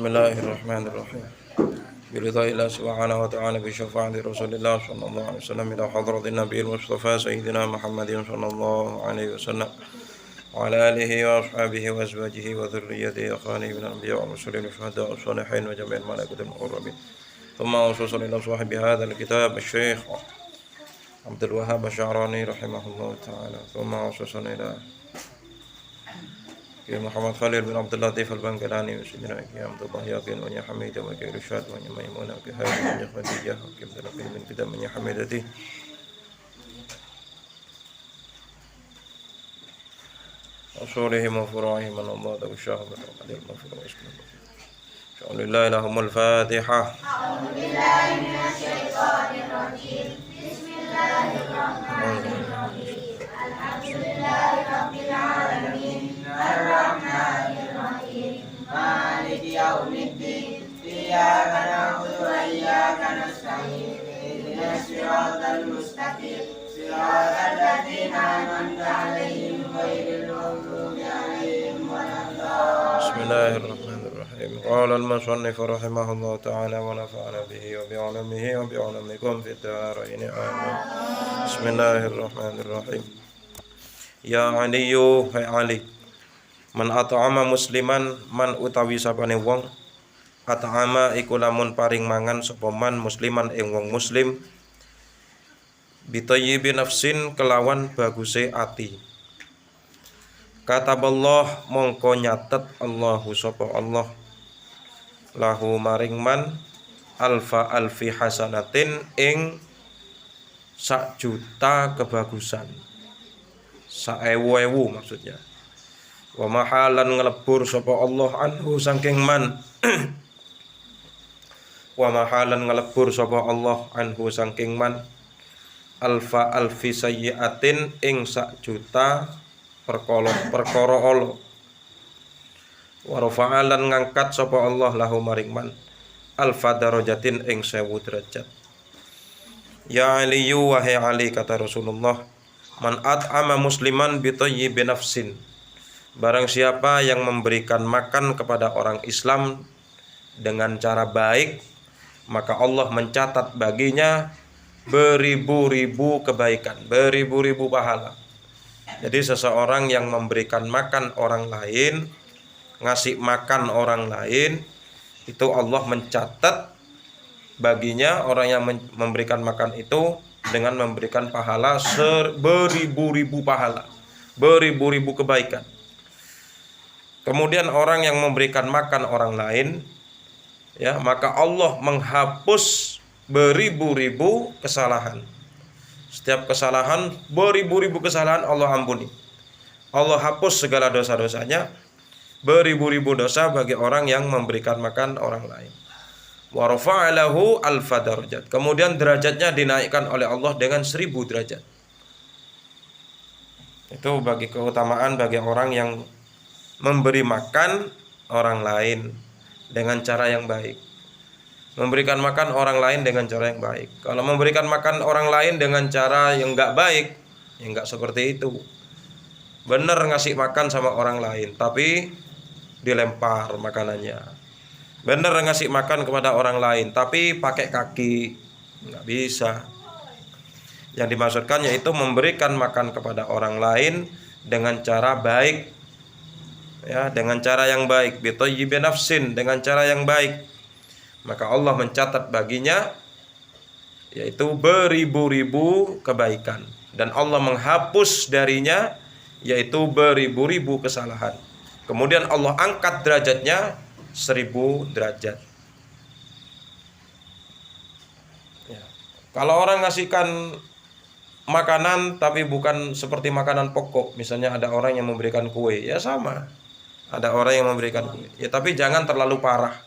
Bismillahirrahmanirrahim. Biridha'illah subhanahu wa ta'ala bi syafa'ati Rasulillah sallallahu alaihi wasallam ila hadratin Nabiyil Mustafa Sayyidina Muhammadin sallallahu alaihi wasallam wa ala alihi wa ashabihi wa azwajihi wa dhurriyyatihi akhwanihi min al-anbiya wal mursalin wa syuhada wa shalihin wa jami'il malaikatil muqarrabin. Thumma khususan ila sahibi hadzal kitab Asy-Syaikh Abdul Wahhab Asy-Sya'rani rahimahullahu ta'ala. Thumma khususan ila Muhammad Khalil bin Abdul Latif Al-Bangkalani wa sayyidina Abdullah Yaqin wa Hamid wa Irsyad wa Maimunah wa Khadijah wa Khadijah wa Abdul bin Qidam wa Hamidati asulihim wa furu'ihim man Allah wa syahad wa qadir maghfir wa islam. Alhamdulillah lahumul Fatihah. A'udzu billahi minasy syaithanir rajim. Bismillahirrahmanirrahim. Alhamdulillahirabbil alamin. Ar-Rahmanir-Rahim. Maliki yaumiddin. Iyyaka na'budu wa iyyaka nasta'in. Ihdinas siratal mustaqim. Siratal ladzina an'amta 'alaihim ghairil maghdubi 'alaihim waladdallin. Bismillahirrahmanirrahim. Qala al-musannif rahimahullah ta'ala wa nafa'ana bihi wa bi'ulamihi wa bi'ulamikum fid dharain. Amin. Bismillahirrahmanirrahim. Ya Aliyu hai Ali, man at'ama musliman, man utawi sapane wong at'ama iku lamun paring mangan sapa man musliman ing wong muslim bitayyibi nafsin kelawan baguse ati. Kataballah mongko nyatet Allahu sapa Allah lahu maring man alfa alfi hasanatin ing 1.000.000 kebagusan. 1.000 maksudnya. Wa mahalan ngelebur sapa Allah anhu saking man wa mahalan ngelebur sapa Allah anhu saking man alfa alfi sayyiatin ing 1.000.000 perkara Allah. Wa rafa'alan ngangkat sapa Allah lahu maring man alfa darajatin ing 1000 derajat. Ya Aliyu wahai Ali, kata Rasulullah, man at'ama musliman bi thayyibi nafsin, barang siapa yang memberikan makan kepada orang Islam dengan cara baik, maka Allah mencatat baginya beribu-ribu kebaikan, beribu-ribu pahala. Jadi seseorang yang memberikan makan orang lain, ngasih makan orang lain, itu Allah mencatat baginya, orang yang memberikan makan itu dengan memberikan pahala beribu-ribu pahala, beribu-ribu kebaikan. Kemudian orang yang memberikan makan orang lain, ya, maka Allah menghapus beribu-ribu kesalahan. Setiap kesalahan, beribu-ribu kesalahan Allah ampuni. Allah hapus segala dosa-dosanya, beribu-ribu dosa bagi orang yang memberikan makan orang lain. Wa rafa'alahu alfa darajat. Kemudian derajatnya dinaikkan oleh Allah dengan 1000 derajat. Itu bagi keutamaan bagi orang yang memberi makan orang lain dengan cara yang baik. Memberikan makan orang lain dengan cara yang baik. Kalau memberikan makan orang lain dengan cara yang enggak baik, ya enggak seperti itu. Bener ngasih makan sama orang lain, tapi dilempar makanannya. Bener ngasih makan kepada orang lain, tapi pakai kaki, nggak bisa. Yang dimaksudkan yaitu memberikan makan kepada orang lain dengan cara baik, ya, dengan cara yang baik, bitayyibi nafsin, dengan cara yang baik, maka Allah mencatat baginya yaitu beribu-ribu kebaikan, dan Allah menghapus darinya yaitu beribu-ribu kesalahan. Kemudian Allah angkat derajatnya 1000 derajat. Ya. Kalau orang ngasihkan makanan tapi bukan seperti makanan pokok, misalnya ada orang yang memberikan kue, ya sama. Ada orang yang memberikan kue, ya tapi jangan terlalu parah.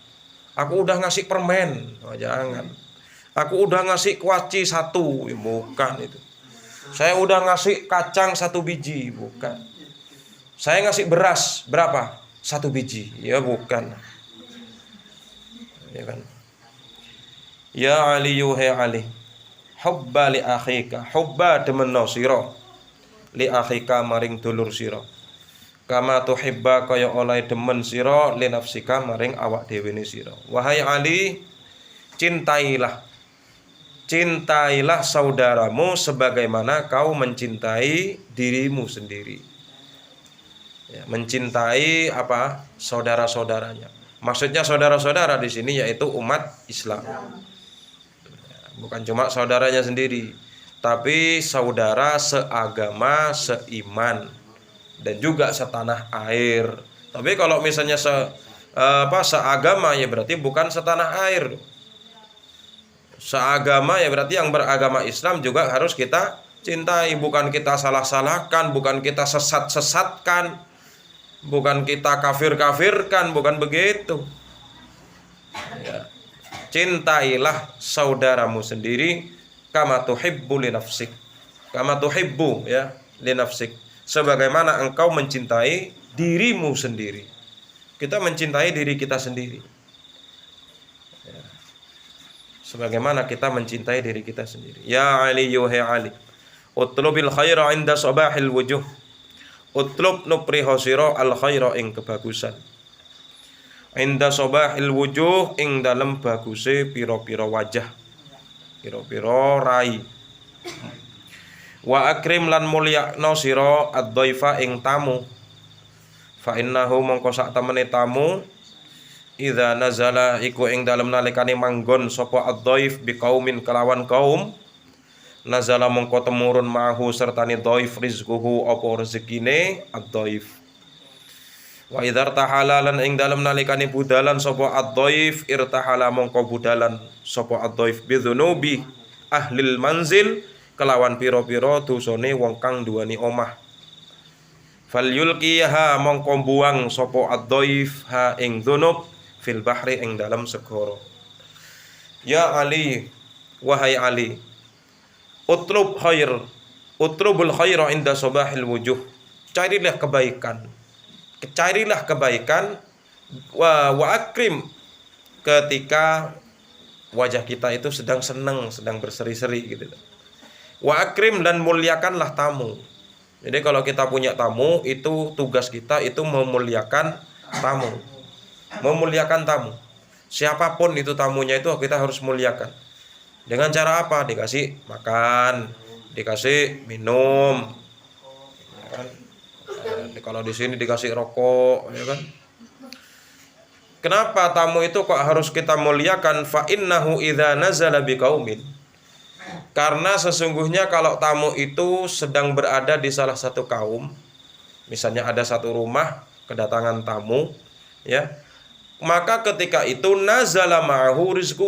Aku udah ngasih permen, oh, jangan. Aku udah ngasih kuaci 1, ya, bukan itu. Saya udah ngasih kacang 1 biji, bukan. Saya ngasih beras berapa? 1 biji, ya bukan. Ya kan? Ya Ali yuhai Ali, hubba li akhika, hubba demeno sira li akhika maring dulur sira. kama tuhibba kaya oleh demen sira li nafsika maring awak dhewe ne sira. Wahai Ali, cintailah saudaramu sebagaimana kau mencintai dirimu sendiri. Ya, mencintai apa? Saudara-saudaranya. Maksudnya saudara-saudara di sini yaitu umat Islam. Bukan cuma saudaranya sendiri, tapi saudara seagama, seiman, dan juga setanah air. Tapi kalau misalnya seagama ya berarti bukan setanah air. Seagama ya berarti yang beragama Islam juga harus kita cintai, bukan kita salah-salahkan, bukan kita sesat-sesatkan, bukan kita kafir-kafirkan, bukan begitu. Ya. Cintailah saudaramu sendiri kama tuhibbu li nafsik. Kama tuhibbu ya li nafsik. Sebagaimana engkau mencintai dirimu sendiri. Kita mencintai diri kita sendiri. Ya. Sebagaimana kita mencintai diri kita sendiri. Ya Ali yuhai Ali, utlubil khaira inda sabahil wujuh. Utlub nupriho sira al khaira ing kebagusan. Inda sabahil wujuh ing dalem baguse pira-pira wajah. Pira-pira rai. Wa akrim lan mulyakno sira ad-dhaifa ing tamu. Fa innahu mongko sak temene tamu idza nazala iku ing dalem nalikane manggon sapa ad-dhaif biqaumin kelawan kaum, nazala mongko temurun mahu sertane dhaif rizquhu apa rezekine ad-dhaif. Wa idzar tahala lan ing dalem nalikane budalan sapa ad-dhaif irtahala mongko budalan sapa ad-dhaif bidzunubi ahlil manzil kelawan pira-pira dosane wong kang duweni omah. Fal yulqiha mongko buang sapa ad-dhaif ha ing dzunub fil bahri ing dalem segara. Ya Ali, wahai Ali, utlubul khaira inda sabahil wujuh. Carilah kebaikan. Carilah kebaikan wa akrim ketika wajah kita itu sedang senang, sedang berseri-seri gitu. Wa akrim dan muliakanlah tamu. Jadi kalau kita punya tamu, itu tugas kita itu memuliakan tamu. Memuliakan tamu. Siapapun itu tamunya itu kita harus muliakan. Dengan cara apa? Dikasih makan, dikasih minum, ya kan? Kalau di sini dikasih rokok, ya kan? Kenapa tamu itu kok harus kita muliakan? Fa innahu idza nazala biqaumin. Karena sesungguhnya kalau tamu itu sedang berada di salah satu kaum, misalnya ada satu rumah kedatangan tamu, ya, maka ketika itu nazala ma'ahu rizquhu,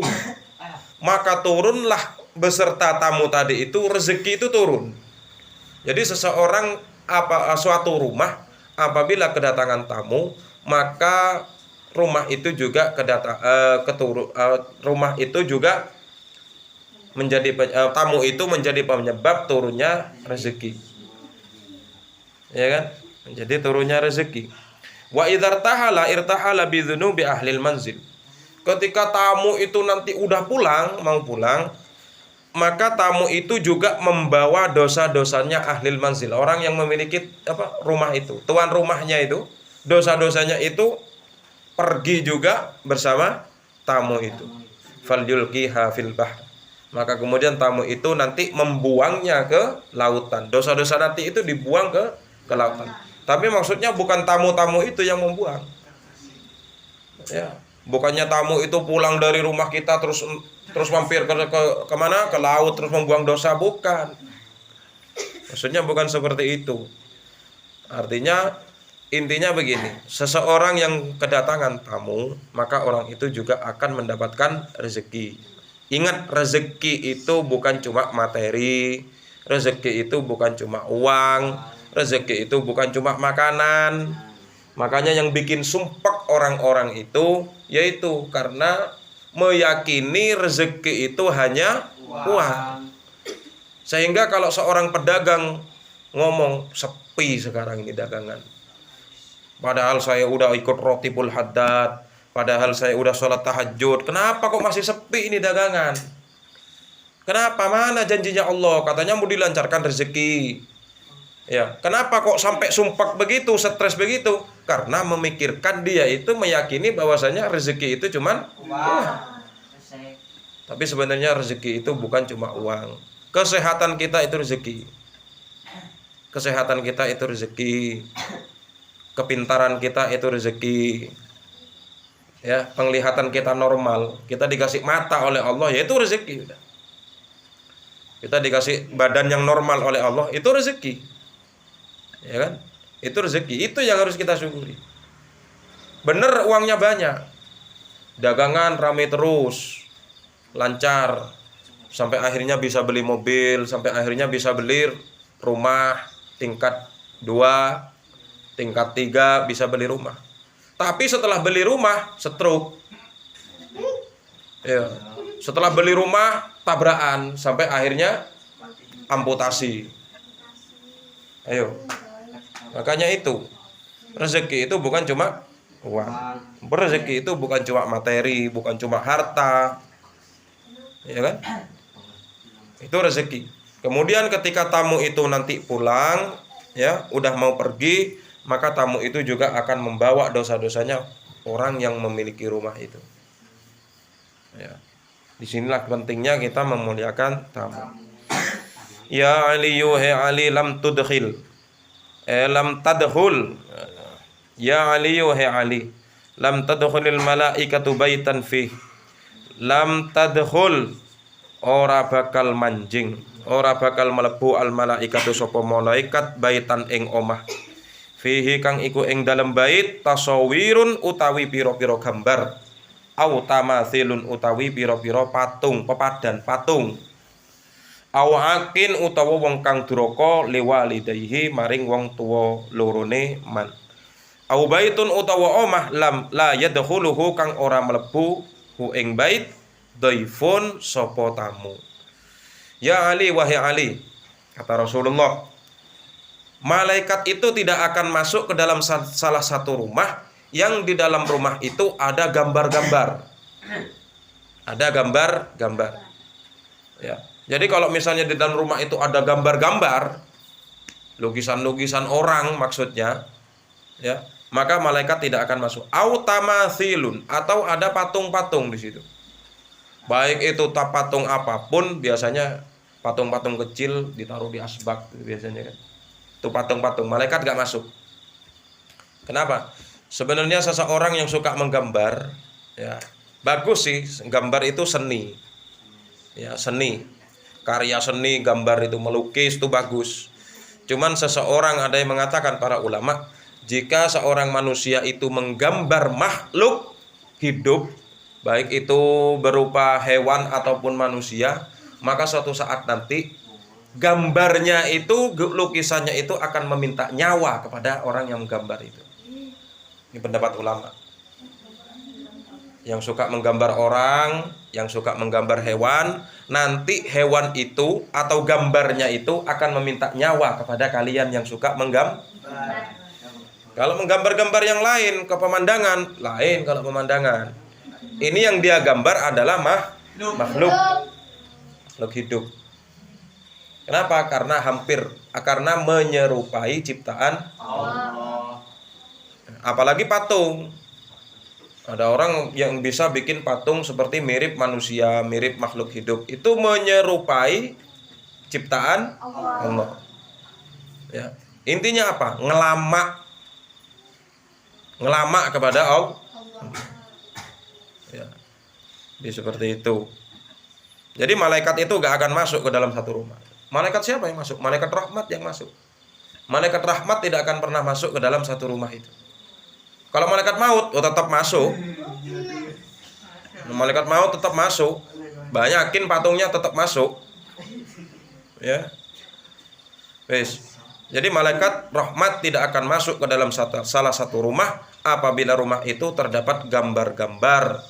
maka turunlah beserta tamu tadi itu rezeki itu turun. Jadi seseorang suatu rumah apabila kedatangan tamu, maka rumah itu juga rumah itu juga menjadi tamu itu menjadi penyebab turunnya rezeki. Ya kan? Menjadi turunnya rezeki. Wa idzar tahala irtahala bi dzunubi ahlil manzil. Ketika tamu itu nanti udah mau pulang, maka tamu itu juga membawa dosa-dosanya ahlil manzil, orang yang memiliki rumah itu, tuan rumahnya itu, dosa-dosanya itu pergi juga bersama tamu itu. Falyulqiha fil bahr. Maka kemudian tamu itu nanti membuangnya ke lautan. Dosa-dosa nanti itu dibuang ke lautan. Tapi maksudnya bukan tamu-tamu itu yang membuang. Ya, bukannya tamu itu pulang dari rumah kita terus mampir ke mana? Ke laut terus membuang dosa, bukan. Maksudnya bukan seperti itu. Artinya intinya begini, seseorang yang kedatangan tamu, maka orang itu juga akan mendapatkan rezeki. Ingat, rezeki itu bukan cuma materi, rezeki itu bukan cuma uang, rezeki itu bukan cuma makanan. Makanya yang bikin sumpek orang-orang itu yaitu karena meyakini rezeki itu hanya uang. Sehingga kalau seorang pedagang ngomong, sepi sekarang ini dagangan, padahal saya udah ikut rotibul haddad, padahal saya udah sholat tahajud, kenapa kok masih sepi ini dagangan? Kenapa? Mana janjinya Allah? Katanya mau dilancarkan rezeki. Ya, kenapa kok sampai sumpek begitu, stres begitu? Karena memikirkan dia itu meyakini bahwasanya rezeki itu cuman uang. Tapi sebenarnya rezeki itu bukan cuma uang. Kesehatan kita itu rezeki. Kesehatan kita itu rezeki. Kepintaran kita itu rezeki. Ya, penglihatan kita normal, kita dikasih mata oleh Allah, yaitu rezeki. Kita dikasih badan yang normal oleh Allah, itu rezeki. Ya kan? Itu rezeki, itu yang harus kita syukuri. Bener uangnya banyak, dagangan rame terus, lancar, sampai akhirnya bisa beli mobil, sampai akhirnya bisa beli rumah tingkat 2, tingkat 3, bisa beli rumah. Tapi setelah beli rumah, stroke. Ya. Setelah beli rumah, tabrakan, sampai akhirnya amputasi. Ayo. Makanya itu, rezeki itu bukan cuma uang. Rezeki itu bukan cuma materi, bukan cuma harta. Ya kan? Itu rezeki. Kemudian ketika tamu itu nanti pulang, ya, udah mau pergi, maka tamu itu juga akan membawa dosa-dosanya orang yang memiliki rumah itu. Ya. Disinilah pentingnya kita memuliakan tamu. Ya Ali yuhe Ali lam tudkhil. Lam tadkhul. Ya Ali yuhe Ali. Lam tadkhulil malaikatu baitan fi. Lam tadkhul. Ora bakal manjing. Ora bakal mlebu al malaikatu sapa malaikat baitan ing omah. Fihi kang iku ing dalem bait tasawirun utawi pira-pira gambar. Au tamathilun utawi pira-pira patung, pepadan patung. Awakin utawa wong kang duraka liwalidayhi maring wong tuwa lorone man. Au baitun utawa omah lam la yadkhuluhu kang ora mlebu hu ing bait dhaifun sapa tamu. Ya Ali wahai Ali, kata Rasulullah, malaikat itu tidak akan masuk ke dalam salah satu rumah yang di dalam rumah itu ada gambar-gambar. Ada gambar-gambar. Ya. Jadi kalau misalnya di dalam rumah itu ada gambar-gambar, lukisan-lukisan orang maksudnya, ya, maka malaikat tidak akan masuk. Au tamathilun, atau ada patung-patung di situ. Baik itu patung apapun, biasanya patung-patung kecil ditaruh di asbak biasanya kan. Itu patung-patung, malaikat gak masuk. Kenapa? Sebenarnya seseorang yang suka menggambar, ya, bagus sih, gambar itu seni. Ya, seni. Karya seni, gambar itu melukis itu bagus. Cuman seseorang, ada yang mengatakan para ulama, jika seorang manusia itu menggambar makhluk hidup, baik itu berupa hewan ataupun manusia, maka suatu saat nanti gambarnya itu, lukisannya itu akan meminta nyawa kepada orang yang menggambar itu. Ini pendapat ulama. Yang suka menggambar orang, yang suka menggambar hewan, nanti hewan itu atau gambarnya itu akan meminta nyawa kepada kalian yang suka menggambar. Kalau menggambar-gambar yang lain, ke pemandangan, lain kalau pemandangan. Ini yang dia gambar adalah makhluk hidup. Kenapa? Karena menyerupai ciptaan Allah. Apalagi patung. Ada orang yang bisa bikin patung seperti mirip manusia, mirip makhluk hidup. Itu menyerupai ciptaan Allah. Ya. Intinya apa? Ngelama kepada Allah. Ya. Jadi seperti itu. Jadi malaikat itu gak akan masuk ke dalam satu rumah. Malaikat siapa yang masuk? Malaikat rahmat yang masuk. Malaikat rahmat tidak akan pernah masuk ke dalam satu rumah itu. Kalau malaikat maut, tetap masuk. Malaikat maut tetap masuk. Banyakin patungnya tetap masuk. Ya. Wes. Jadi malaikat rahmat tidak akan masuk ke dalam salah satu rumah apabila rumah itu terdapat gambar-gambar.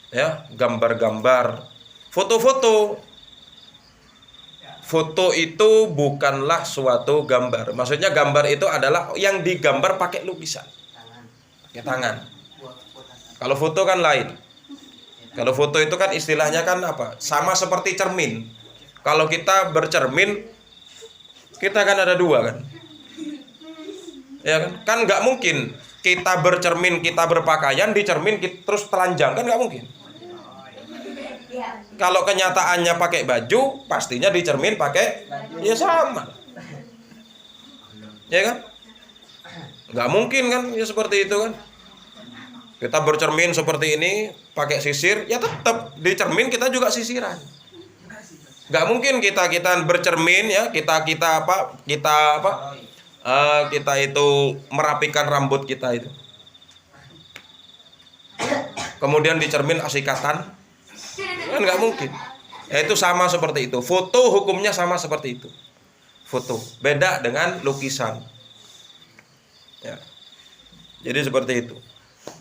Ya, gambar-gambar. Foto-foto. Foto itu bukanlah suatu gambar. Maksudnya gambar itu adalah yang digambar pakai lukisan, pakai tangan. Kalau foto kan lain. Kalau foto itu kan istilahnya kan apa? Sama seperti cermin. Kalau kita bercermin, Kita kan ada dua kan. Ya kan? Kan nggak mungkin kita bercermin, kita berpakaian di cermin terus telanjang, kan nggak mungkin. Kalau kenyataannya pakai baju, pastinya di cermin pakai, ya sama. Ya kan? Nggak mungkin kan ya seperti itu kan. Kita bercermin seperti ini, pakai sisir, ya tetap di cermin kita juga sisiran. Nggak mungkin kita bercermin ya, kita itu merapikan rambut kita itu. Kemudian di cermin asikatan, kan nggak mungkin. Ya, itu sama seperti itu. Foto hukumnya sama seperti itu. Foto beda dengan lukisan. Ya. Jadi seperti itu.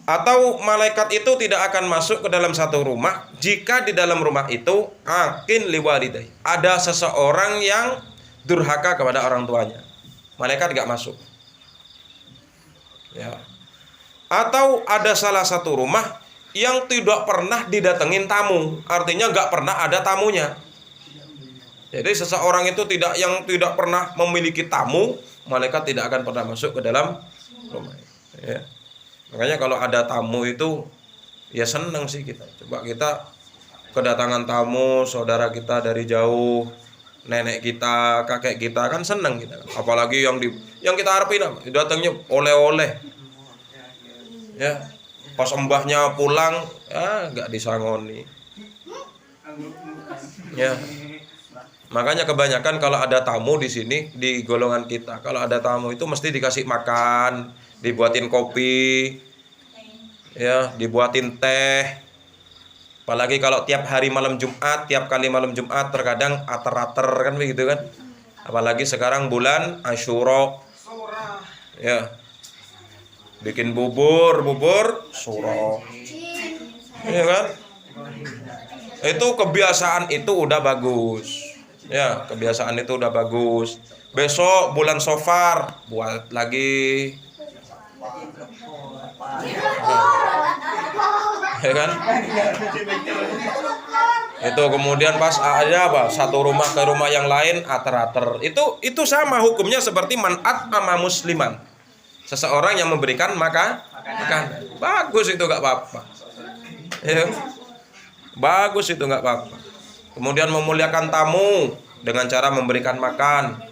Atau malaikat itu tidak akan masuk ke dalam satu rumah jika di dalam rumah itu akin liwalidai, ada seseorang yang durhaka kepada orang tuanya. Malaikat gak masuk. Ya. Atau ada salah satu rumah yang tidak pernah didatengin tamu, artinya gak pernah ada tamunya. Jadi seseorang itu yang tidak pernah memiliki tamu, malaikat tidak akan pernah masuk ke dalam rumah. Ya. Makanya kalau ada tamu itu ya senang sih kita. Coba kita kedatangan tamu, saudara kita dari jauh, nenek kita, kakek kita, kan senang kita. Apalagi yang kita harapin datangnya oleh-oleh. Ya, pas mbahnya pulang, ya nggak disangoni. Ya. Makanya kebanyakan kalau ada tamu di sini di golongan kita, kalau ada tamu itu mesti dikasih makan, dibuatin kopi, ya, dibuatin teh. Apalagi kalau tiap hari malam Jumat, tiap kali malam Jumat terkadang ater-ater kan begitu kan. Apalagi sekarang bulan Asyura. Ya. Bikin bubur suro. Ya kan? Itu kebiasaan itu udah bagus. Ya, kebiasaan itu udah bagus. Besok bulan Safar buat lagi. Ya kan? Itu kemudian pas ada satu rumah ke rumah yang lain ater-ater. Itu sama hukumnya seperti man'at ama musliman. Seseorang yang memberikan makan. Bagus itu enggak apa-apa. Ya. Bagus itu enggak apa-apa. Kemudian memuliakan tamu dengan cara memberikan makan,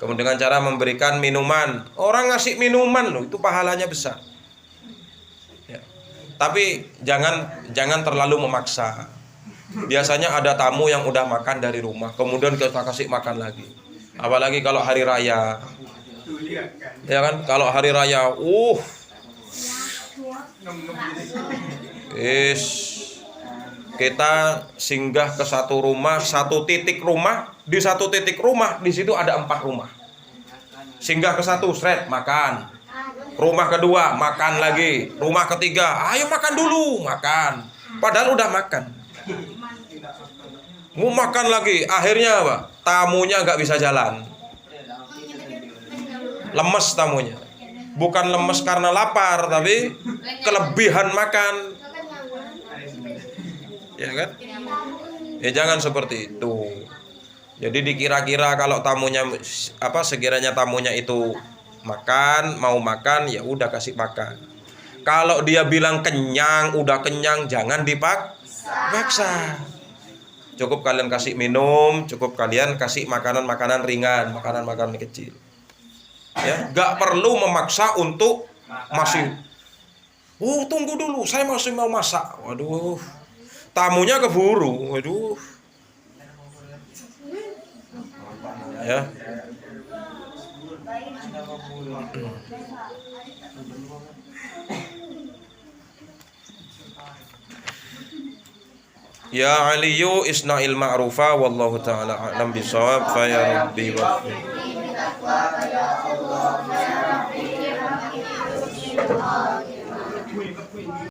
kemudian dengan cara memberikan minuman. Orang ngasih minuman loh, itu pahalanya besar. Ya. Tapi jangan terlalu memaksa. Biasanya ada tamu yang udah makan dari rumah, kemudian kita kasih makan lagi. Apalagi kalau hari raya. Ya kan, kalau hari raya, kita singgah ke satu titik rumah, di situ ada 4 rumah. Singgah ke satu, makan. Rumah kedua, makan lagi. Rumah ketiga, ayo makan dulu, makan. Padahal udah makan. Mau makan lagi, akhirnya apa? Tamunya nggak bisa jalan. Lemes tamunya. Bukan lemes karena lapar, tapi kelebihan makan. Ya kan? Ya jangan seperti itu. Jadi dikira-kira kalau sekiranya tamunya itu mau makan, ya udah kasih makan. Kalau dia bilang kenyang, udah kenyang, jangan dipaksa. Cukup kalian kasih minum, cukup kalian kasih makanan-makanan ringan, makanan-makanan kecil. Ya, nggak perlu memaksa untuk masih. Tunggu dulu, saya masih mau masak. Waduh. Tamunya keburu, waduh. Ya. Ya Aliyu isna'il ma'rufa wallahu ta'ala a'lam bisawab fa ya rabbi wa